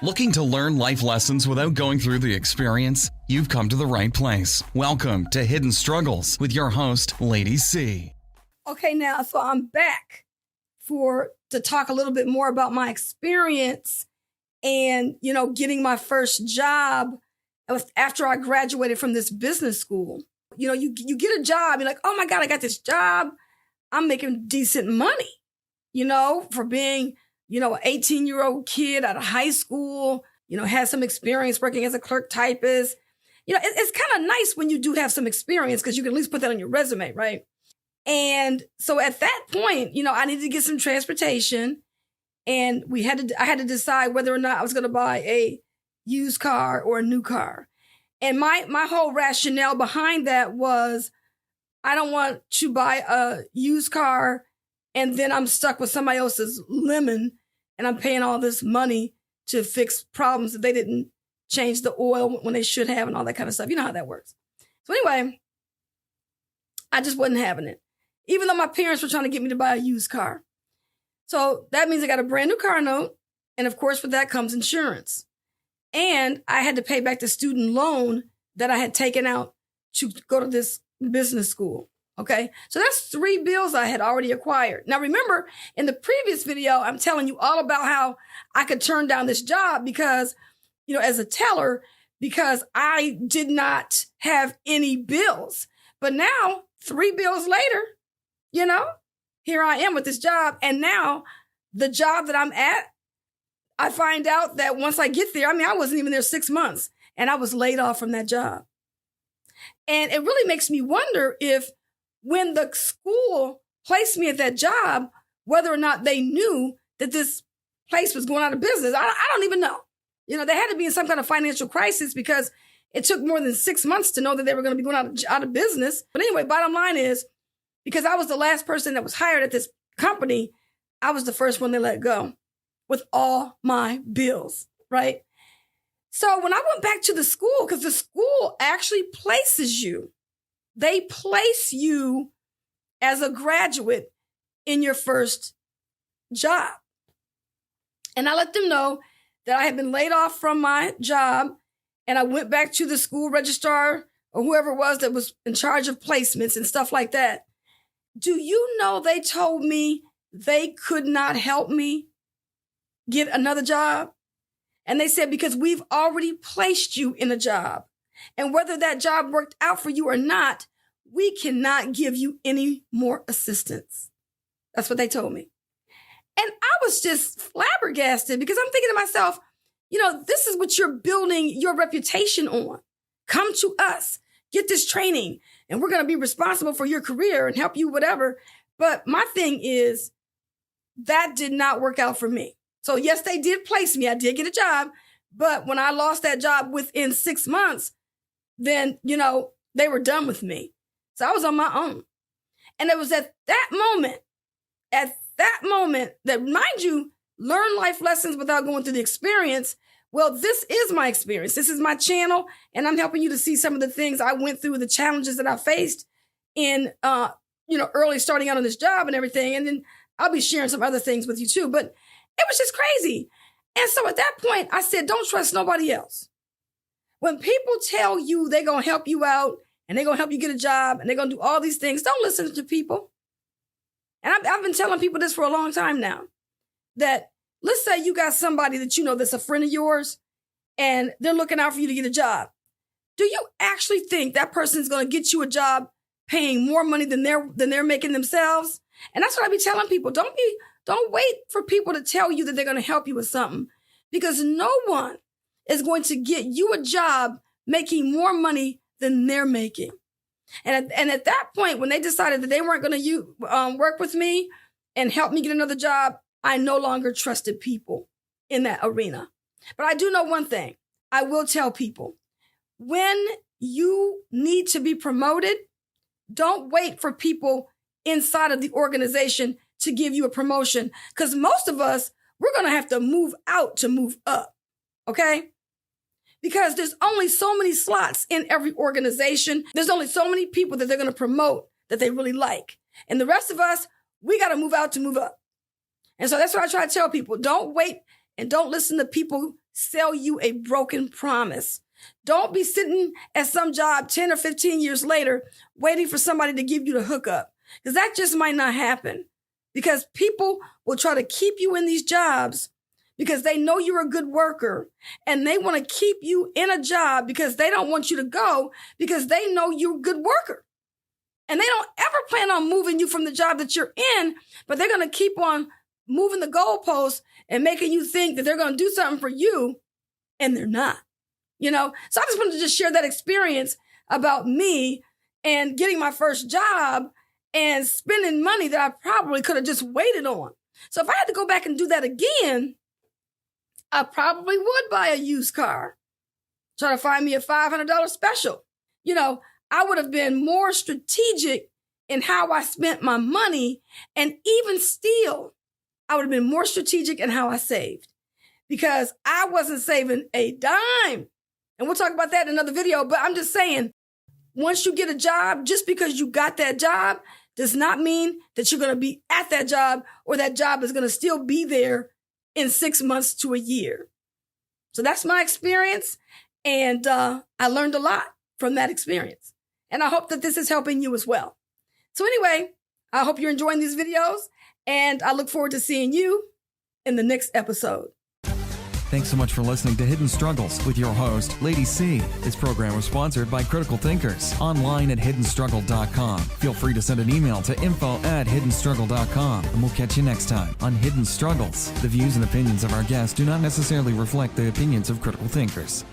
Looking to learn life lessons without going through the experience? You've come to the right place. Welcome to Hidden Struggles with your host, Lady C. Okay, now, so I'm back to talk a little bit more about my experience and, getting my first job after I graduated from this business school. You get a job, you're like, oh my God, I got this job. I'm making decent money, for being, an 18-year-old kid out of high school, had some experience working as a clerk typist. It's kind of nice when you do have some experience because you can at least put that on your resume, right? And so at that point, I needed to get some transportation, and I had to decide whether or not I was going to buy a used car or a new car. And my whole rationale behind that was, I don't want to buy a used car and then I'm stuck with somebody else's lemon and I'm paying all this money to fix problems that they didn't change the oil when they should have and all that kind of stuff. You know how that works. So anyway, I just wasn't having it, even though my parents were trying to get me to buy a used car. So that means I got a brand new car note. And of course, with that comes insurance. And I had to pay back the student loan that I had taken out to go to this business school. Okay. So that's 3 bills I had already acquired. Now, remember, in the previous video, I'm telling you all about how I could turn down this job because, as a teller, because I did not have any bills. But now, 3 bills later, here I am with this job. And now the job that I'm at, I find out that once I get there, I wasn't even there 6 months and I was laid off from that job. And it really makes me wonder if when the school placed me at that job, whether or not they knew that this place was going out of business. I don't even know. They had to be in some kind of financial crisis because it took more than 6 months to know that they were going to be going out of business. But anyway, bottom line is, because I was the last person that was hired at this company, I was the first one they let go with all my bills, right? So when I went back to the school, because the school actually places you, they place you as a graduate in your first job. And I let them know that I had been laid off from my job, and I went back to the school registrar or whoever it was that was in charge of placements and stuff like that. Do you know they told me they could not help me get another job? And they said, because we've already placed you in a job. And whether that job worked out for you or not, we cannot give you any more assistance. That's what they told me. And I was just flabbergasted because I'm thinking to myself, this is what you're building your reputation on. Come to us, get this training, and we're going to be responsible for your career and help you, whatever. But my thing is, that did not work out for me. So yes, they did place me. I did get a job. But when I lost that job within 6 months, then, they were done with me. So I was on my own. And it was at that moment that, mind you, learn life lessons without going through the experience. Well, this is my experience. This is my channel. And I'm helping you to see some of the things I went through, the challenges that I faced in, early starting out on this job and everything. And then I'll be sharing some other things with you too. But it was just crazy. And so at that point, I said, don't trust nobody else. When people tell you they're going to help you out and they're going to help you get a job and they're going to do all these things, don't listen to people. And I've been telling people this for a long time now, that let's say you got somebody that that's a friend of yours and they're looking out for you to get a job. Do you actually think that person's going to get you a job paying more money than they're making themselves? And that's what I be telling people. Don't wait for people to tell you that they're going to help you with something, because no one is going to get you a job making more money than they're making. And at that point, when they decided that they weren't going to work with me and help me get another job, I no longer trusted people in that arena. But I do know one thing. I will tell people, when you need to be promoted, don't wait for people inside of the organization to give you a promotion, because most of us, we're going to have to move out to move up. Okay? Because there's only so many slots in every organization. There's only so many people that they're going to promote that they really like. And the rest of us, we got to move out to move up. And so that's what I try to tell people. Don't wait And don't listen to people sell you a broken promise. Don't be sitting at some job 10 or 15 years later waiting for somebody to give you the hookup, because that just might not happen. Because people will try to keep you in these jobs because they know you're a good worker, and they want to keep you in a job because they don't want you to go because they know you're a good worker. And they don't ever plan on moving you from the job that you're in, but they're going to keep on moving the goalposts and making you think that they're going to do something for you, and they're not. So I just wanted to just share that experience about me and getting my first job and spending money that I probably could have just waited on. So if I had to go back and do that again, I probably would buy a used car, try to find me a $500 special. I would have been more strategic in how I spent my money, and even still, I would have been more strategic in how I saved, because I wasn't saving a dime. And we'll talk about that in another video, but I'm just saying, once you get a job, just because you got that job does not mean that you're going to be at that job, or that job is going to still be there in 6 months to a year. So that's my experience. And I learned a lot from that experience. And I hope that this is helping you as well. So anyway, I hope you're enjoying these videos, and I look forward to seeing you in the next episode. Thanks so much for listening to Hidden Struggles with your host, Lady C. This program was sponsored by Critical Thinkers, online at hiddenstruggle.com. Feel free to send an email to info@hiddenstruggle.com, and we'll catch you next time on Hidden Struggles. The views and opinions of our guests do not necessarily reflect the opinions of Critical Thinkers.